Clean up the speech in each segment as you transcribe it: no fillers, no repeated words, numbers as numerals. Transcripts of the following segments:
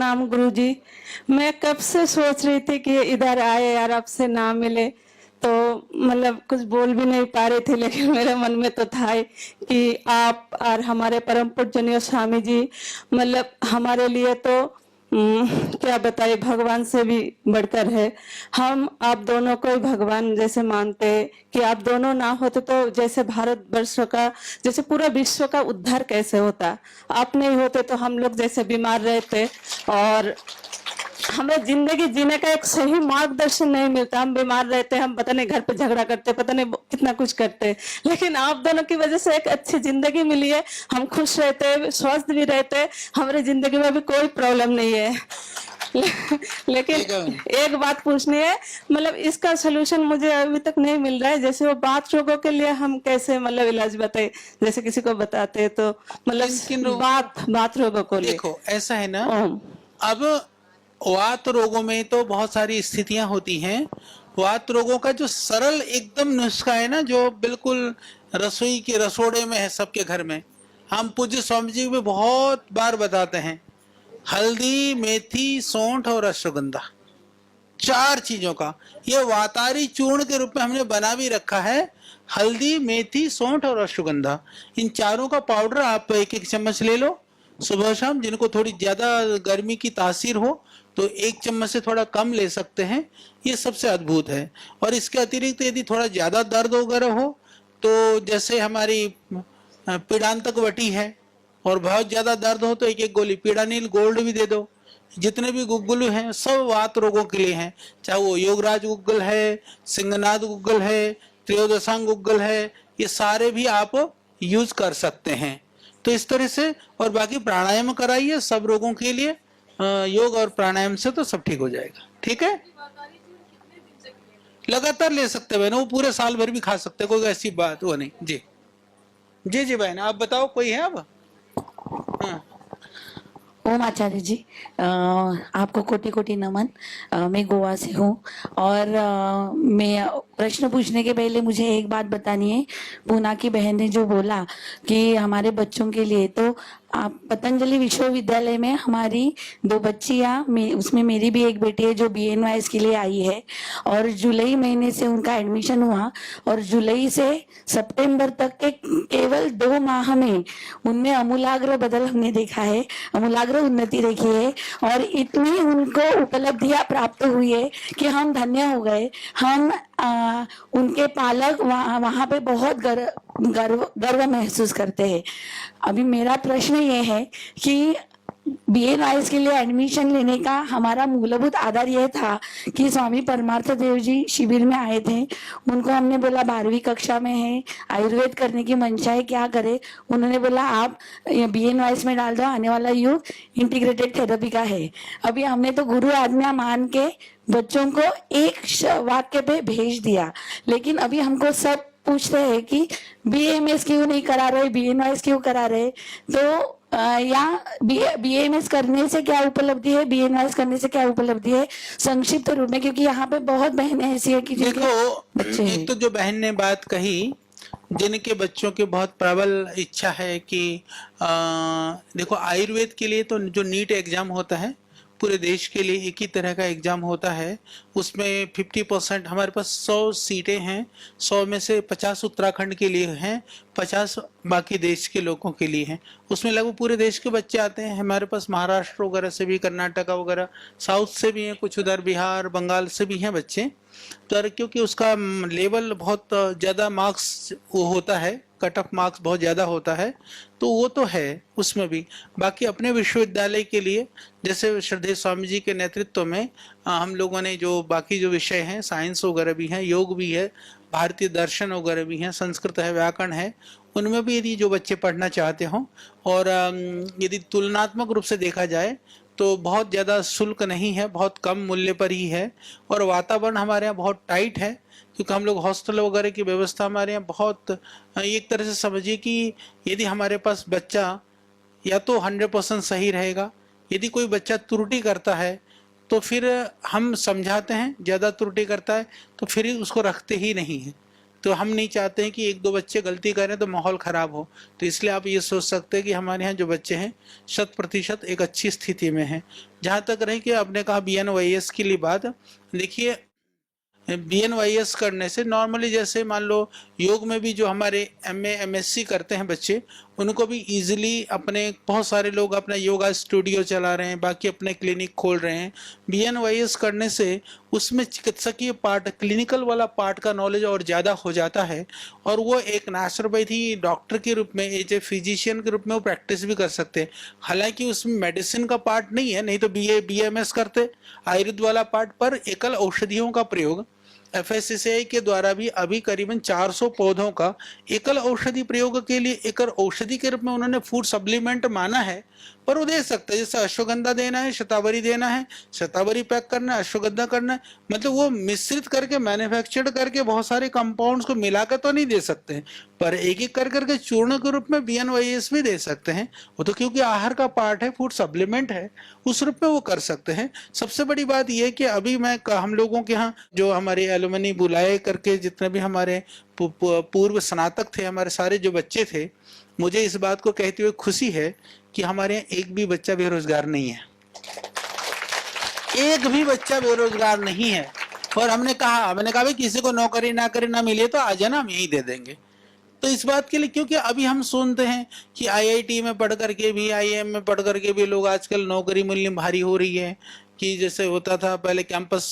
प्रणाम गुरुजी। मैं कब से सोच रही थी कि इधर आए यार, आपसे ना मिले तो मतलब कुछ बोल भी नहीं पा रही थी, लेकिन मेरे मन में तो था ही कि आप और हमारे परम पूजनीय स्वामी जी मतलब हमारे लिए तो क्या बताइए, भगवान से भी बढ़कर है। हम आप दोनों को ही भगवान जैसे मानते हैं कि आप दोनों ना होते तो जैसे भारतवर्ष का, जैसे पूरा विश्व का उद्धार कैसे होता। आप नहीं होते तो हम लोग जैसे बीमार रहते और हमें जिंदगी जीने का एक सही मार्गदर्शन नहीं मिलता। हम बीमार रहते, हम पता नहीं घर पे झगड़ा करते, पता नहीं कितना कुछ करते, लेकिन आप दोनों की वजह से एक अच्छी जिंदगी मिली है। हम खुश रहते, स्वस्थ भी रहते, हमारी जिंदगी में भी कोई प्रॉब्लम नहीं है। लेकिन एक बात पूछनी है, मतलब इसका सोल्यूशन मुझे अभी तक नहीं मिल रहा है। जैसे वो बात रोगों के लिए हम कैसे मतलब इलाज बताए, जैसे किसी को बताते तो मतलब बात रोगों को लिए। देखो ऐसा है ना, अब वात रोगों में तो बहुत सारी स्थितियां होती हैं। वात रोगों का जो सरल एकदम नुस्खा है ना, जो बिल्कुल रसोई के रसोड़े में है सबके घर में, हम पूज्य स्वामी जी में बहुत बार बताते हैं। हल्दी, मेथी, सौंठ और अश्वगंधा, 4 चीजों का ये वातारी चूर्ण के रूप में हमने बना भी रखा है। हल्दी, मेथी, सौंठ और अश्वगंधा, इन चारों का पाउडर आप 1-1 चम्मच ले लो सुबह शाम। जिनको थोड़ी ज्यादा गर्मी की तासीर हो तो 1 चम्मच से थोड़ा कम ले सकते हैं। ये सबसे अद्भुत है। और इसके अतिरिक्त यदि थोड़ा ज्यादा दर्द वगैरह हो तो जैसे हमारी पीड़ांतक वटी है और बहुत ज्यादा दर्द हो तो 1-1 गोली पीड़ानील गोल्ड भी दे दो। जितने भी गुग्गुल हैं सब वात रोगों के लिए हैं, चाहे वो योगराज गुग्गल है, सिंहनाद गुग्गल है, त्रयोदशांग गुग्गल है, ये सारे भी आप यूज कर सकते हैं। तो इस तरह से, और बाकी प्राणायाम कराइए सब रोगों के लिए। योग और प्राणायाम से तो सब ठीक हो जाएगा। ठीक है, लगातार ले सकते हैं, वो पूरे साल भर भी खा सकते हैं, कोई ऐसी बात वो नहीं। जी जी जी बहन, आप बताओ कोई है अब? हाँ ओम आचार्य जी, आपको कोटि कोटि नमन। मैं गोवा से हूँ और मैं प्रश्न पूछने के पहले मुझे एक बात बतानी है। पूना की बहन ने जो बोला कि हमारे बच्चों के लिए, तो आप पतंजलि विश्वविद्यालय में हमारी 2 बच्चियां, उसमें मेरी भी एक बेटी है जो BNYS के लिए आई है और जुलाई महीने से उनका एडमिशन हुआ और जुलाई से सितंबर तक के केवल 2 माह में उनमें अमूलाग्र बदल हमने देखा है, अमूलाग्र उन्नति देखी है और इतनी उनको उपलब्धियां प्राप्त हुई है कि हम धन्य हो गए। हम उनके पालक वहाँ पे बहुत गर्व महसूस करते हैं। अभी मेरा प्रश्न ये है कि BNYS के लिए एडमिशन लेने का हमारा मूलभूत आधार यह था कि स्वामी परमार्थ देव जी शिविर में आए थे। उनको हमने बोला 12वीं कक्षा में है, आयुर्वेद करने की मंशा है, क्या करे? उन्होंने बोला आप BNYS में डाल दो, आने वाला युग इंटीग्रेटेड थेरेपी का है। अभी हमने तो गुरु आज्ञा मान के बच्चों को एक वाक्य पे भेज दिया, लेकिन अभी हमको सब पूछते हैं कि BAMS क्यों नहीं करा रहे, BNYS क्यों करा रहे? तो या BAMS करने से क्या उपलब्धि है, BNYS करने से क्या उपलब्धि है, संक्षिप्त रूप में, क्योंकि यहाँ पे बहुत बहनें ऐसी है कि देखो, एक तो जो बहन ने बात कही, जिनके बच्चों की बहुत प्रबल इच्छा है कि देखो आयुर्वेद के लिए तो जो नीट एग्जाम होता है पूरे देश के लिए एक ही तरह का एग्जाम होता है। उसमें 50% हमारे पास 100 सीटें हैं, 100 में से 50 उत्तराखंड के लिए हैं, 50 बाकी देश के लोगों के लिए हैं। उसमें लगभग पूरे देश के बच्चे आते हैं। हमारे पास महाराष्ट्र वगैरह से भी, कर्नाटका वगैरह, साउथ से भी हैं कुछ, उधर बिहार बंगाल से भी हैं बच्चे। तो क्योंकि उसका लेवल बहुत ज़्यादा मार्क्स वो होता है, कट ऑफ मार्क्स बहुत ज़्यादा होता है, तो वो तो है उसमें भी। बाकी अपने विश्वविद्यालय के लिए जैसे श्रद्धेय स्वामी जी के नेतृत्व में हम लोगों ने जो बाकी जो विषय हैं, साइंस वगैरह भी हैं, योग भी है, भारतीय दर्शन वगैरह भी हैं, संस्कृत है, व्याकरण है, उनमें भी यदि जो बच्चे पढ़ना चाहते हों, और यदि तुलनात्मक रूप से देखा जाए तो बहुत ज़्यादा शुल्क नहीं है, बहुत कम मूल्य पर ही है। और वातावरण हमारे यहाँ बहुत टाइट है, क्योंकि हम लोग हॉस्टल वगैरह की व्यवस्था हमारे यहाँ बहुत, एक तरह से समझिए कि यदि हमारे पास बच्चा या तो 100% सही रहेगा, यदि कोई बच्चा त्रुटि करता है तो फिर हम समझाते हैं, ज़्यादा त्रुटि करता है तो फिर उसको रखते ही नहीं हैं। तो हम नहीं चाहते हैं कि एक दो बच्चे गलती करें तो माहौल खराब हो। तो इसलिए आप ये सोच सकते हैं कि हमारे यहाँ जो बच्चे हैं 100% एक अच्छी स्थिति में हैं। जहाँ तक रही कि आपने कहा BNYS के लिए बात, देखिए BNYS करने से नॉर्मली जैसे मान लो योग में भी जो हमारे MA MSc करते हैं बच्चे, उनको भी इजीली अपने बहुत सारे लोग अपना योगा स्टूडियो चला रहे हैं, बाकी अपने क्लिनिक खोल रहे हैं। BNYS करने से उसमें चिकित्सकीय पार्ट, क्लिनिकल वाला पार्ट का नॉलेज और ज़्यादा हो जाता है, और वो एक नेचुरोपैथी डॉक्टर के रूप में, एज ए फिजिशियन के रूप में वो प्रैक्टिस भी कर सकते हैं। हालांकि उसमें मेडिसिन का पार्ट नहीं है, नहीं तो BMS करते आयुर्वेद वाला पार्ट, पर एकल औषधियों का प्रयोग FSSAI के द्वारा भी अभी करीबन 400 पौधों का एकल औषधि प्रयोग के लिए एकल औषधि के रूप में उन्होंने फूड सप्लीमेंट माना है, पर वो दे सकते हैं। जैसे अश्वगंधा देना है, शतावरी देना है, शतावरी पैक करना है, अश्वगंधा करना है, मतलब वो मिश्रित करके मैन्युफैक्चर्ड करके बहुत सारे कंपाउंड्स को मिलाकर तो नहीं दे सकते हैं, पर एक एक कर करके चूर्ण के रूप में BNYS भी दे सकते हैं। वो तो क्योंकि आहार का पार्ट है, फूड सप्लीमेंट है, उस रूप में वो कर सकते हैं। सबसे बड़ी बात यह है कि अभी मैं हम लोगों के यहाँ जो हमारे एलुमनी बुलाए करके जितने भी हमारे पूर्व स्नातक थे, हमारे सारे जो बच्चे थे, मुझे इस बात को कहते हुए खुशी है कि हमारे यहाँ एक भी बच्चा बेरोजगार नहीं है, एक भी बच्चा बेरोजगार नहीं है। और मैंने कहा भाई किसी को नौकरी ना मिले तो आ जाना, हम यही दे देंगे। तो इस बात के लिए, क्योंकि अभी हम सुनते हैं कि IIT में पढ़ करके भी, IIM में पढ़ करके भी लोग आजकल नौकरी मिलनी भारी हो रही है, कि जैसे होता था पहले कैंपस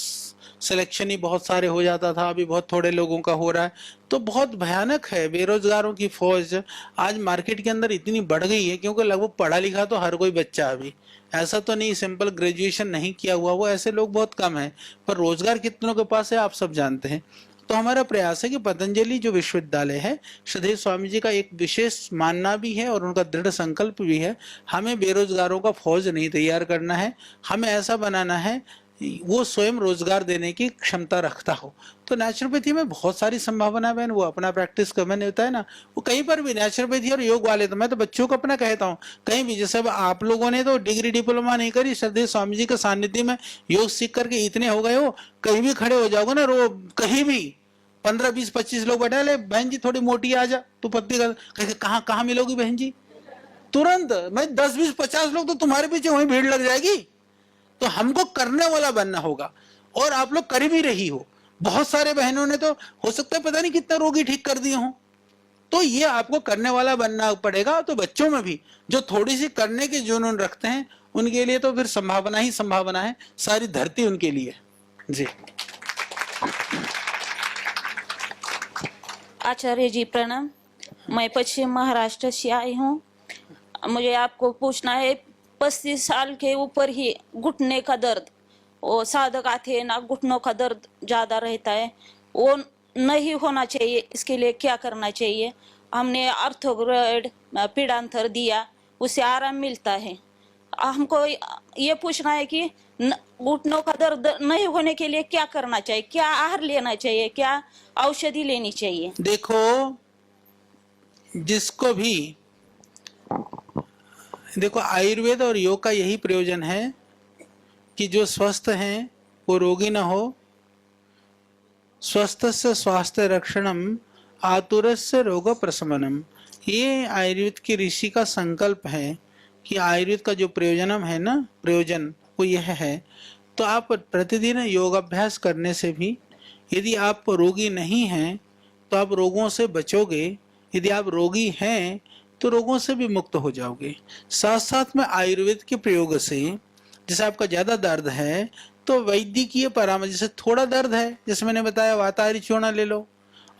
सिलेक्शन ही बहुत सारे हो जाता था, अभी बहुत थोड़े लोगों का हो रहा है। तो बहुत भयानक है, बेरोजगारों की फौज आज मार्केट के अंदर इतनी बढ़ गई है, क्योंकि लगभग पढ़ा लिखा तो हर कोई बच्चा, अभी ऐसा तो नहीं सिंपल ग्रेजुएशन नहीं किया हुआ, वो ऐसे लोग बहुत कम हैं, पर रोजगार कितनों के पास है आप सब जानते हैं। तो हमारा प्रयास है कि पतंजलि जो विश्वविद्यालय है, श्रद्धेय स्वामी जी का एक विशेष मानना भी है और उनका दृढ़ संकल्प भी है, हमें बेरोजगारों का फौज नहीं तैयार करना है, हमें ऐसा बनाना है वो स्वयं रोजगार देने की क्षमता रखता हो। तो नेचुरोपैथी में बहुत सारी संभावना है, वो अपना प्रैक्टिस कर, मैंने होता है ना, वो कहीं पर भी नेचुरोपैथी और योग वाले, तो मैं तो बच्चों को अपना कहता हूँ, कहीं भी, जैसे अब आप लोगों ने तो डिग्री डिप्लोमा नहीं करी, श्रद्धेय स्वामी जी के सानिध्य में योग सीख करके इतने हो गए हो, कहीं भी खड़े हो जाओगे ना, कहीं भी 15 20 25 लोग बैठे, ले बहन जी थोड़ी मोटी आ जा, तू पत्ती कर, कहाँ कहाँ मिलोगी बहन जी, तुरंत मैं 10 20 50 लोग तो तुम्हारे पीछे वहीं भीड़ लग जाएगी। तो हमको करने वाला बनना होगा, और आप लोग कर भी रही हो। बहुत सारे बहनों ने तो हो सकता है पता नहीं कितना रोगी ठीक कर दिए हों, तो ये आपको करने वाला बनना पड़ेगा। तो बच्चों में भी जो थोड़ी सी करने की जुनून रखते हैं, उनके लिए तो फिर संभावना ही संभावना है, सारी धरती उनके लिए। जी आचार्य जी प्रणाम, मैं पश्चिम महाराष्ट्र से आई हूँ। मुझे आपको पूछना है, 35 साल के ऊपर ही घुटने का दर्द, वो साधक आते हैं ना, घुटनों का दर्द ज्यादा रहता है, वो नहीं होना चाहिए, इसके लिए क्या करना चाहिए? हमने ऑर्थोग्रेड पीड़ांतर दिया, उससे आराम मिलता है। हमको ये पूछना है कि घुटनों का दर्द नहीं होने के लिए क्या करना चाहिए, क्या आहार लेना चाहिए, क्या औषधि लेनी चाहिए? देखो, जिसको भी देखो, आयुर्वेद और योग का यही प्रयोजन है कि जो स्वस्थ हैं वो रोगी ना हो। स्वस्थस्य स्वास्थ्य रक्षणम, आतुरस्य रोग प्रशमनम, ये आयुर्वेद के ऋषि का संकल्प है कि आयुर्वेद का जो प्रयोजनम है ना, प्रयोजन वो यह है। तो आप प्रतिदिन योगाभ्यास करने से भी, यदि आप रोगी नहीं हैं तो आप रोगों से बचोगे, यदि आप रोगी हैं तो रोगों से भी मुक्त हो जाओगे। साथ साथ में आयुर्वेद के प्रयोग से, जैसे आपका ज्यादा दर्द है तो वैद्यकीय परामर्श, जैसे थोड़ा दर्द है, जैसे मैंने बताया वाताहारी चूर्ण ले लो,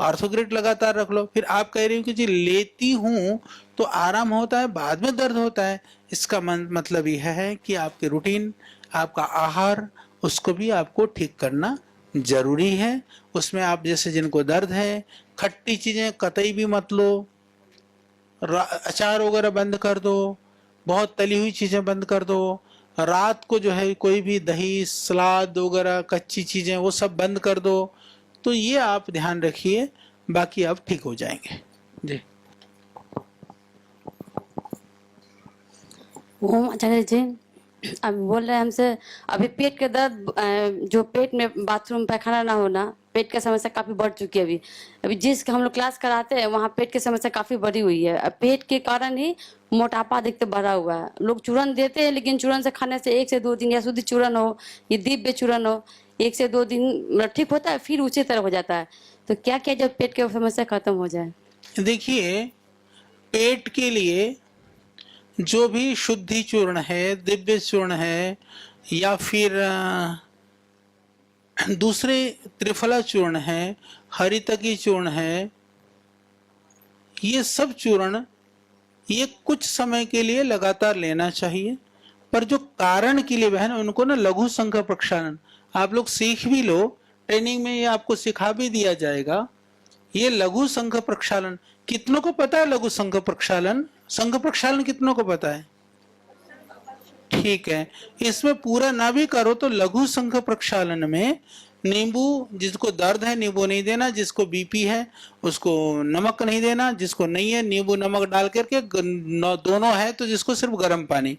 ऑर्थोग्रेड लगातार रख लो, फिर आप कह रही हो कि जी लेती हूँ तो आराम होता है, बाद में दर्द होता है, इसका मतलब यह है कि आपके रूटीन, आपका आहार, उसको भी आपको ठीक करना जरूरी है। उसमें आप जैसे जिनको दर्द है, खट्टी चीजें कतई भी मत लो, अचार वगैरह बंद कर दो, बहुत तली हुई चीजें बंद कर दो, रात को जो है कोई भी दही सलाद वगैरह कच्ची चीजें वो सब बंद कर दो। तो ये आप ध्यान रखिए, बाकी आप ठीक हो जाएंगे। जी ओम आचार्य जी, अब बोल रहे हैं हमसे, अभी पेट के दर्द, जो पेट में बाथरूम पैखाना ना होना, पेट की समस्या काफी बढ़ चुकी है। अभी अभी जिस हम लोग क्लास कराते हैं वहाँ पेट की समस्या काफी बढ़ी हुई है। अब पेट के कारण ही मोटापा अधिकतर बढ़ा हुआ है। लोग चूरन देते हैं, लेकिन चूरन से खाने से 1 से 2 दिन, या शुद्ध चूरन हो या दिव्य चूरन हो, 1 से 2 दिन मतलब ठीक होता है, फिर उसी तरह हो जाता है। तो क्या क्या जब पेट की समस्या खत्म हो जाए? देखिए, पेट के लिए जो भी शुद्धि चूर्ण है, दिव्य चूर्ण है, या फिर दूसरे त्रिफला चूर्ण है, हरितकी चूर्ण है, ये सब चूर्ण ये कुछ समय के लिए लगातार लेना चाहिए। पर जो कारण के लिए बहन, उनको ना लघु संघ प्रक्षालन आप लोग सीख भी लो, ट्रेनिंग में ये आपको सिखा भी दिया जाएगा। ये लघु संघ प्रक्षालन कितनों को पता है? लघु संघ प्रक्षालन, संघ प्रक्षालन कितनों को पता है? ठीक है, इसमें पूरा ना भी करो तो लघु संघ प्रक्षालन में नींबू, जिसको दर्द है नींबू नहीं देना, जिसको बीपी है उसको नमक नहीं देना, जिसको नहीं है नींबू नमक डाल करके, दोनों है तो जिसको सिर्फ गर्म पानी,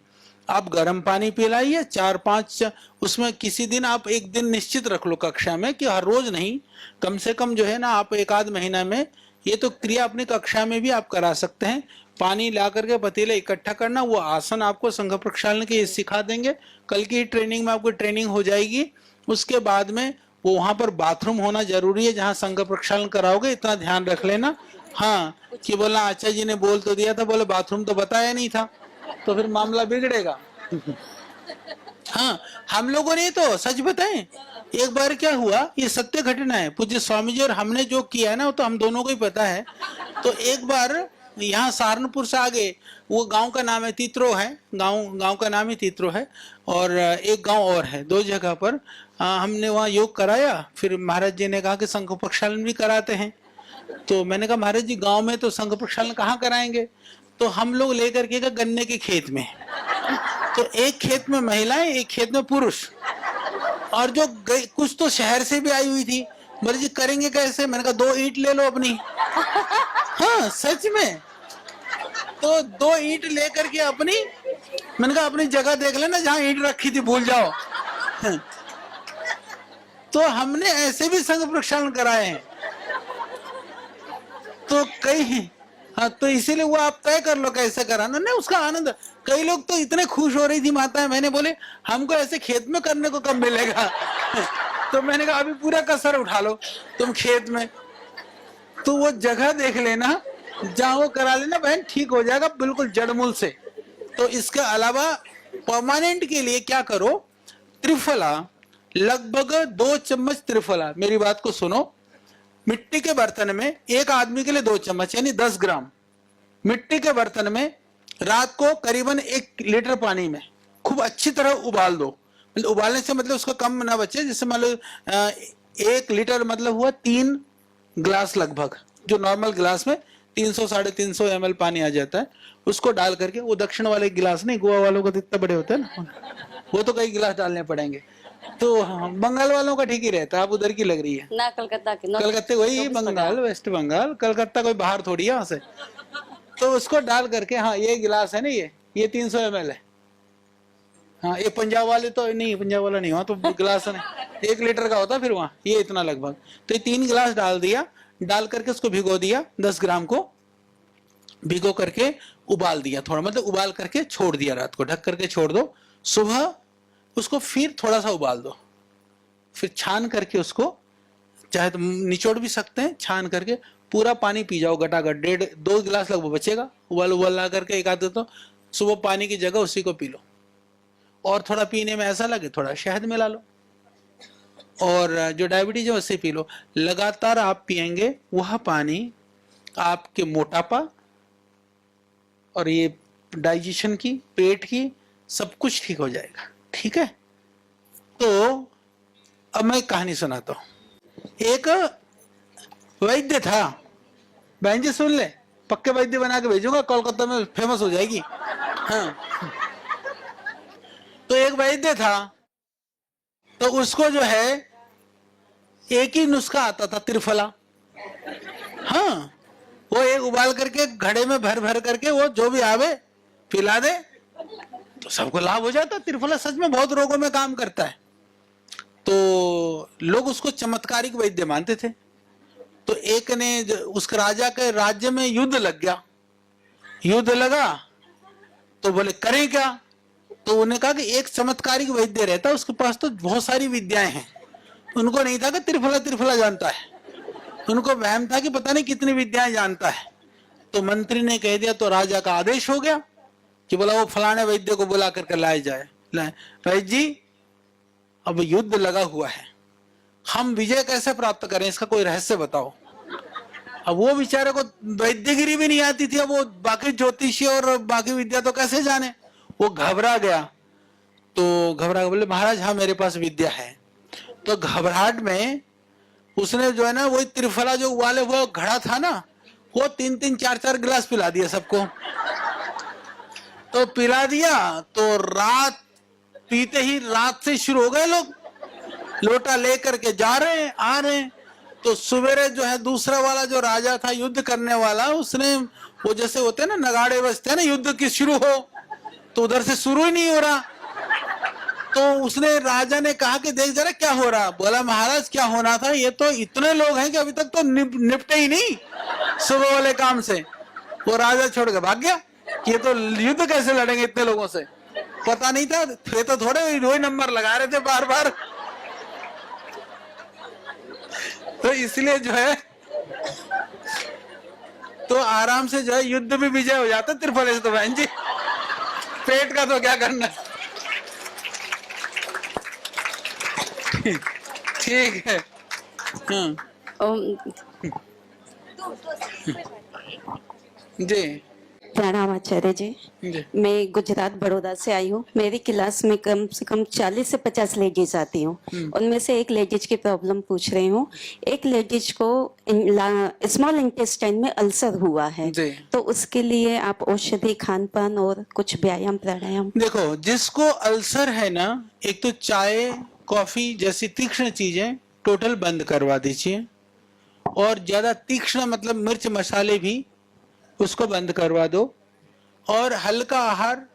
आप गर्म पानी पिलाइए 4-5। उसमें किसी दिन आप एक दिन निश्चित रख लो कक्षा में कि हर रोज नहीं, कम से कम जो है ना आप 1 आध महीना में ये तो क्रिया अपनी कक्षा में भी आप करा सकते हैं। पानी ला करके पतीले इकट्ठा करना, वो आसन आपको संघ प्रक्षालन के सिखा देंगे। कल की ट्रेनिंग में आपको ट्रेनिंग हो जाएगी। उसके बाद में वो वहां पर बाथरूम होना जरूरी है जहां संघ प्रक्षालन कराओगे, इतना ध्यान रख लेना। हाँ, कि बोला आचार्य जी ने बोल तो दिया था, बोले बाथरूम तो बताया नहीं था, तो फिर मामला बिगड़ेगा। हाँ, हम लोगों ने तो सच बताएं, एक बार क्या हुआ, ये सत्य घटना है, पूज्य स्वामी जी और हमने जो किया है ना वो तो हम दोनों को ही पता है। तो एक बार यहाँ सहारनपुर से आगे, वो गांव का नाम है तीत्रो है, गांव का नाम ही तीत्रो है, और एक गांव और है, 2 जगह पर हमने वहाँ योग कराया। फिर महाराज जी ने कहा कि संघ प्रक्षालन भी कराते हैं। तो मैंने कहा महाराज जी गांव में तो संघ प्रक्षालन कहाँ कराएंगे? तो हम लोग लेकर के गए गन्ने के खेत में। तो एक खेत में महिलाएं, एक खेत में पुरुष, और जो कुछ तो शहर से भी आई हुई थी। बोले जी करेंगे कैसे? मैंने कहा 2 ईंट ले लो अपनी। हाँ सच में, तो 2 ईंट लेकर के अपनी, मैंने कहा अपनी जगह देख लेना जहां ईंट रखी थी, भूल जाओ। तो हमने ऐसे भी संघ प्रक्षालन कराए हैं। तो कई, हाँ, तो इसीलिए वो आप तय कर लो कैसे कराना, नहीं उसका आनंद। कई लोग तो इतने खुश हो रही थी माताएं, मैंने बोले हमको ऐसे खेत में करने को कब मिलेगा। तो मैंने कहा अभी पूरा कसर उठा लो तुम खेत में, तो वो जगह देख लेना जहां वो करा लेना बहन, ठीक हो जाएगा बिल्कुल जड़मूल से। तो इसके अलावा परमानेंट के लिए क्या करो, त्रिफला, लगभग 2 चम्मच त्रिफला, मेरी बात को सुनो, मिट्टी के बर्तन में, एक आदमी के लिए 2 चम्मच यानी 10 ग्राम मिट्टी के बर्तन में रात को करीबन 1 लीटर पानी में खूब अच्छी तरह उबाल दो। उबालने से मतलब उसका कम ना बचे, जैसे मान लो 1 लीटर मतलब हुआ 3 ग्लास लगभग, जो नॉर्मल ग्लास में 300-350 ml पानी आ जाता है, उसको डाल करके, वो दक्षिण वाले गिलास नहीं, गोवा वालों का तो इतना बड़े होते हैं ना, वो तो कई गिलास डालने पड़ेंगे। तो बंगाल वालों का ठीक ही रहता है, आप उधर की लग रही है ना, कलकत्ता के, कलकत्ते, वही बंगाल, वेस्ट बंगाल, कलकत्ता कोई बाहर थोड़ी है वहां से। तो उसको डाल करके, हाँ ये गिलास है ना, ये 300 ml है। हाँ, ये पंजाब वाले तो नहीं, पंजाब वाला नहीं, वहां तो गिलास नहीं, 1 लीटर का होता फिर वहां, ये इतना लगभग। तो ये 3 गिलास डाल दिया, डाल करके उसको भिगो दिया, 10 ग्राम को भिगो करके उबाल दिया थोड़ा, मतलब उबाल करके छोड़ दिया, रात को ढक करके छोड़ दो। सुबह उसको फिर थोड़ा सा उबाल दो, फिर छान करके उसको, चाहे तो निचोड़ भी सकते हैं, छान करके पूरा पानी पी जाओ गटागट, 1.5-2 गिलास लगभग बचेगा। उबाल ला करके एक आध, तो सुबह पानी की जगह उसी को पी लो। और थोड़ा पीने में ऐसा लगे थोड़ा शहद मिला लो, और जो डायबिटीज है उससे पी लो। लगातार आप पिएंगे वह पानी, आपके मोटापा और ये डाइजेशन की, पेट की, सब कुछ ठीक हो जाएगा। ठीक है, तो अब मैं कहानी सुनाता हूं। एक वैद्य था, बहन जी सुन ले, पक्के वैद्य बना के भेजूंगा, कोलकाता में फेमस हो जाएगी। हाँ, तो एक वैद्य था, तो उसको जो है एक ही नुस्खा आता था, त्रिफला। हाँ, वो एक उबाल करके घड़े में भर भर करके वो जो भी आवे पिला दे, तो सबको लाभ हो जाता। त्रिफला सच में बहुत रोगों में काम करता है। तो लोग उसको चमत्कारिक वैद्य मानते थे। तो एक ने उस राजा के राज्य में युद्ध लग गया, युद्ध लगा तो बोले करें क्या? तो उन्हें कहा कि एक चमत्कारिक वैद्य रहता है, उसके पास तो बहुत सारी विद्याएं हैं। उनको नहीं था कि त्रिफला त्रिफला जानता है, उनको वहम था कि पता नहीं कितनी विद्याएं जानता है। तो मंत्री ने कह दिया, तो राजा का आदेश हो गया कि बोला वो फलाने वैद्य को बुला करके लाए जाए। वैद्य जी अब युद्ध लगा हुआ है, हम विजय कैसे प्राप्त करें, इसका कोई रहस्य बताओ। अब वो बेचारे को वैद्यगिरी भी नहीं आती थी, अब वो बाकी ज्योतिषी और बाकी विद्या तो कैसे जाने। वो घबरा गया, तो घबरा बोले महाराज हाँ मेरे पास विद्या है। तो घबराहट में उसने जो है ना वही त्रिफला जो वाले वो घड़ा था ना, वो 3-3 4-4 गिलास पिला दिया सबको। तो पिला दिया तो रात पीते ही रात से शुरू हो गए लोग, लोटा लेकर के जा रहे हैं आ रहे हैं। तो सवेरे जो है दूसरा वाला जो राजा था युद्ध करने वाला, उसने वो जैसे होते हैं ना नगाड़े बजते हैं ना युद्ध की शुरू हो, तो उधर से शुरू ही नहीं हो रहा। तो उसने राजा ने कहा कि देख जरा क्या हो रहा। बोला महाराज क्या होना था, ये तो इतने लोग हैं कि अभी तक तो निपटे ही नहीं सुबह वाले काम से। वो राजा छोड़ के भाग गया कि ये तो युद्ध कैसे लड़ेंगे इतने लोगों से, पता नहीं था। थे तो थोड़े वही नंबर लगा रहे थे बार बार। तो इसलिए जो है तो आराम से जो है युद्ध भी विजय हो जाता त्रिफले से। तो बहन जी पेट का तो क्या करना। ठीक है। जी प्रणाम आचार्य जी। मैं गुजरात बड़ौदा से आई हूँ। मेरी क्लास में कम से कम 40 से 50 लेडीज आती हूँ। उनमें से एक लेडीज की प्रॉब्लम पूछ रही हूँ। एक लेडीज को स्मॉल इंटेस्टाइन में अल्सर हुआ है, तो उसके लिए आप औषधि, खान पान और कुछ व्यायाम प्राणायाम। देखो जिसको अल्सर है ना, एक तो चाय कॉफी जैसी तीक्ष्ण चीजें टोटल बंद करवा दीजिए, और ज्यादा तीक्ष्ण मतलब मिर्च मसाले भी उसको बंद करवा दो, और हल्का आहार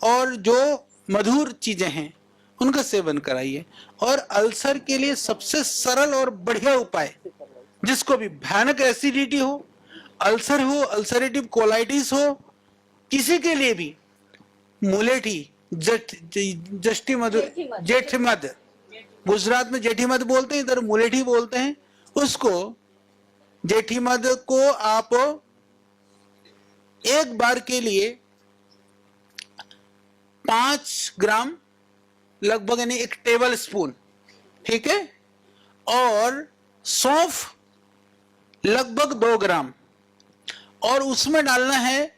और जो मधुर चीजें हैं उनका सेवन कराइए। और अल्सर के लिए सबसे सरल और बढ़िया उपाय, जिसको भी भयानक एसिडिटी हो, अल्सर हो, अल्सरेटिव कोलाइटिस हो, किसी के लिए भी मुलेठी, जष्टी मधु, जेठमध, गुजरात में जेठीमध बोलते हैं, इधर मुलेठी बोलते हैं उसको। जेठीमध को आप एक बार के लिए 5 ग्राम लगभग, यानी 1 टेबल स्पून, ठीक है, और सौंफ लगभग 2 ग्राम, और उसमें डालना है,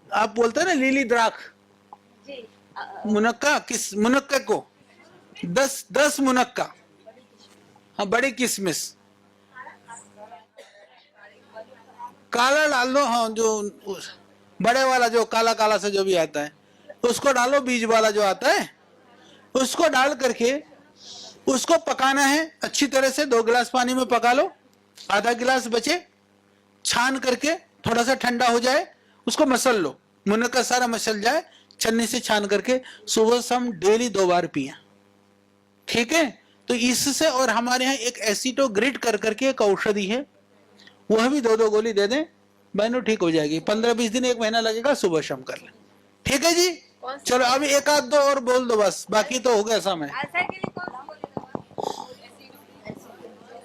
आप बोलते हैं ना लीली द्राख, मुनक्का, किस मुनक्का को 10 मुनक्का, हाँ बड़ी किशमिश, काला डाल दो, हाँ जो बड़े वाला जो काला काला से जो भी आता है उसको डालो, बीज वाला जो आता है उसको डाल करके उसको पकाना है अच्छी तरह से। 2 गिलास पानी में पका लो, आधा गिलास बचे, छान करके थोड़ा सा ठंडा हो जाए उसको मसल लो, मुनक्का सारा मसल जाए, छन्नी से छान करके सुबह शाम डेली 2 बार पिए, ठीक है। तो इससे, और हमारे यहाँ एक एसिटोग्रिड कर करके एक औषधि है, वह भी 2-2 गोली दे दें, बहनों ठीक हो जाएगी। 15-20 दिन 1 महीना लगेगा, सुबह शाम कर ले, ठीक है जी। चलो अभी 1-2 और बोल दो बस, बाकी तो हो गया समय।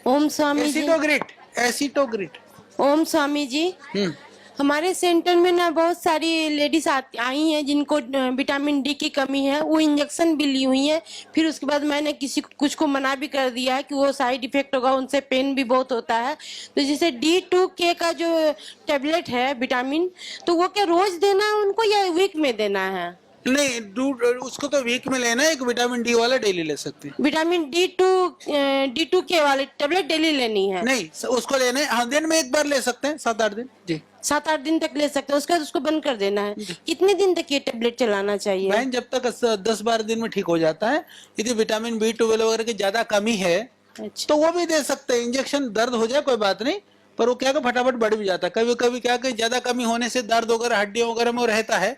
ओम स्वामी जी। एसिटोग्रिड। ओम स्वामी जी। हमारे सेंटर में ना बहुत सारी लेडीज आई हैं जिनको विटामिन डी की कमी है, वो इंजेक्शन भी ली हुई है। फिर उसके बाद मैंने कुछ को मना भी कर दिया है कि वो साइड इफेक्ट होगा, उनसे पेन भी बहुत होता है। तो जैसे D2K का जो टेबलेट है विटामिन, तो वो क्या रोज देना है उनको या वीक में देना है? नहीं, उसको तो वीक में लेना है, एक विटामिन डी वाला डेली ले सकते हैं। विटामिन D2K वाले टेबलेट डेली लेनी है? नहीं, उसको लेना है, हाँ दिन में 1 बार ले सकते हैं, 7-8 दिन जी, 7-8 दिन तक ले सकते हैं, उसके बाद उसको बंद कर देना है। कितने दिन तक ये टेबलेट चलाना चाहिए? बहन जब तक 10-12 दिन में ठीक हो जाता है। यदि विटामिन B12 वगैरह की ज्यादा कमी है तो वो भी दे सकते हैं। इंजेक्शन दर्द हो जाए कोई बात नहीं, पर वो क्या फटाफट बढ़ भी जाता है। कभी कभी क्या ज्यादा कमी होने से दर्द वगैरह हड्डियों वगैरह में रहता है,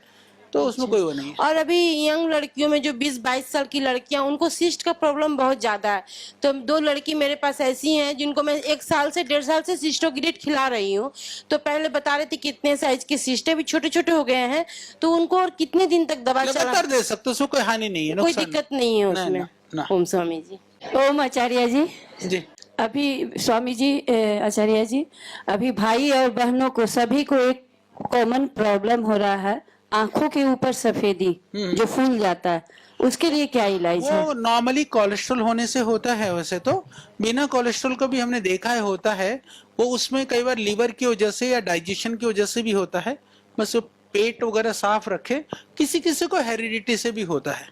तो उसमें कोई वो नहीं है। और अभी यंग लड़कियों में जो 20-22 साल की लड़कियां, उनको सिस्ट का प्रॉब्लम बहुत ज्यादा है। तो 2 लड़की मेरे पास ऐसी हैं जिनको मैं 1 साल से 1.5 साल से सिस्टोग्रिड खिला रही हूँ। तो पहले बता रहे थे कितने साइज की सिस्ट है, अभी छोटे छोटे हो गए हैं, तो उनको और कितने दिन तक दवा चला, लगातार दे सकते हो, उसमें कोई हानि नहीं है, कोई नुकसान दिक्कत नहीं है उसमें। ना। ओम स्वामी जी। ओम आचार्य जी। जी अभी स्वामी जी, आचार्य जी, अभी भाई और बहनों को सभी को एक कॉमन प्रॉब्लम हो रहा है, आंखों के ऊपर सफेदी जो फूल जाता है, उसके लिए क्या इलाज है? वो नॉर्मली कोलेस्ट्रॉल होने से होता है, वैसे तो बिना कोलेस्ट्रॉल का भी हमने देखा है होता है। वो उसमें कई बार लीवर की वजह से या डाइजेशन की वजह से भी होता है। बस वो पेट वगैरह साफ रखे, किसी किसी को हेरिडिटी से भी होता है।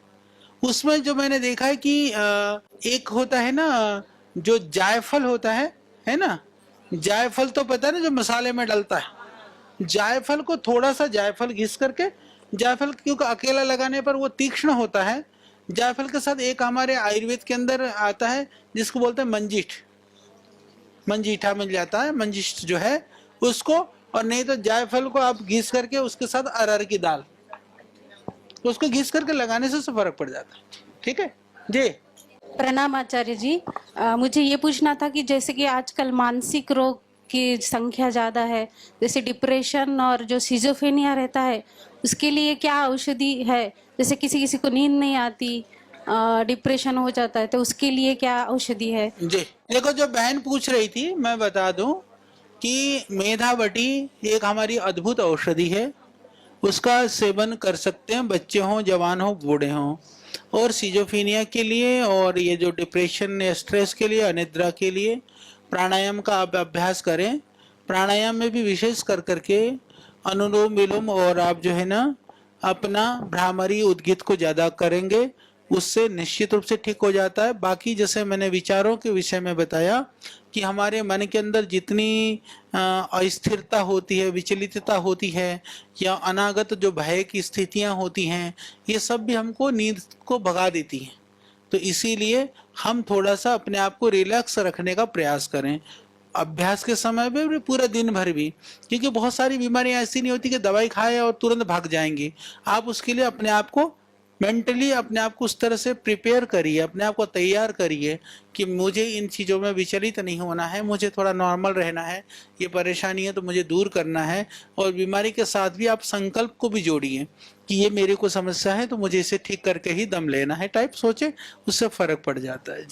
उसमें जो मैंने देखा है कि एक होता है ना जो जायफल होता है ना, जायफल तो पता है ना जो मसाले में डलता है, जायफल को थोड़ा सा जायफल घिस करके, जायफल क्योंकि अकेला लगाने पर वो तीक्ष्ण होता है, जायफल के साथ एक हमारे आयुर्वेद के अंदर आता है जिसको बोलते हैं मंजीठ, मंजीठा मिल जाता है, मंजिष्ठ जो है उसको, और नहीं तो जायफल को आप घिस करके उसके साथ अरहर की दाल, उसको घिस करके लगाने से फर्क पड़ जाता है। ठीक है जी। प्रणाम आचार्य जी। मुझे ये पूछना था कि जैसे कि आजकल मानसिक रोग की संख्या ज्यादा है, जैसे डिप्रेशन और जो सिजोफ्रेनिया रहता है, उसके लिए क्या औषधि है? जैसे किसी किसी को नींद नहीं आती, डिप्रेशन हो जाता है, तो उसके लिए क्या औषधि है? जी देखो, जो बहन पूछ रही थी मैं बता दूं कि मेधावटी एक हमारी अद्भुत औषधि है, उसका सेवन कर सकते हैं, बच्चे हों, जवान हों, बूढ़े हों। और सिजोफ्रेनिया के लिए और ये जो डिप्रेशन या स्ट्रेस के लिए, अनिद्रा के लिए प्राणायाम का आप अभ्यास करें। प्राणायाम में भी विशेष कर करके अनुलोम विलोम, और आप जो है ना अपना भ्रामरी उद्गीत को ज्यादा करेंगे, उससे निश्चित रूप से ठीक हो जाता है। बाकी जैसे मैंने विचारों के विषय में बताया कि हमारे मन के अंदर जितनी अस्थिरता होती है, विचलितता होती है, या अनागत जो भय की स्थितियां होती हैं, ये सब भी हमको नींद को भगा देती हैं। तो इसीलिए हम थोड़ा सा अपने आप को रिलैक्स रखने का प्रयास करें, अभ्यास के समय में भी, पूरा दिन भर भी, क्योंकि बहुत सारी बीमारियां ऐसी नहीं होती कि दवाई खाए और तुरंत भाग जाएंगी। आप उसके लिए अपने आप को मेंटली अपने आप को उस तरह से प्रिपेयर करिए, अपने आप को तैयार करिए कि मुझे इन चीज़ों में विचलित नहीं होना है, मुझे थोड़ा नॉर्मल रहना है, ये परेशानी है तो मुझे दूर करना है। और बीमारी के साथ भी आप संकल्प को भी जोड़िए कि ये मेरे को समस्या है तो मुझे इसे ठीक करके ही दम लेना है, टाइप सोचे, उससे फर्क पड़ जाता है।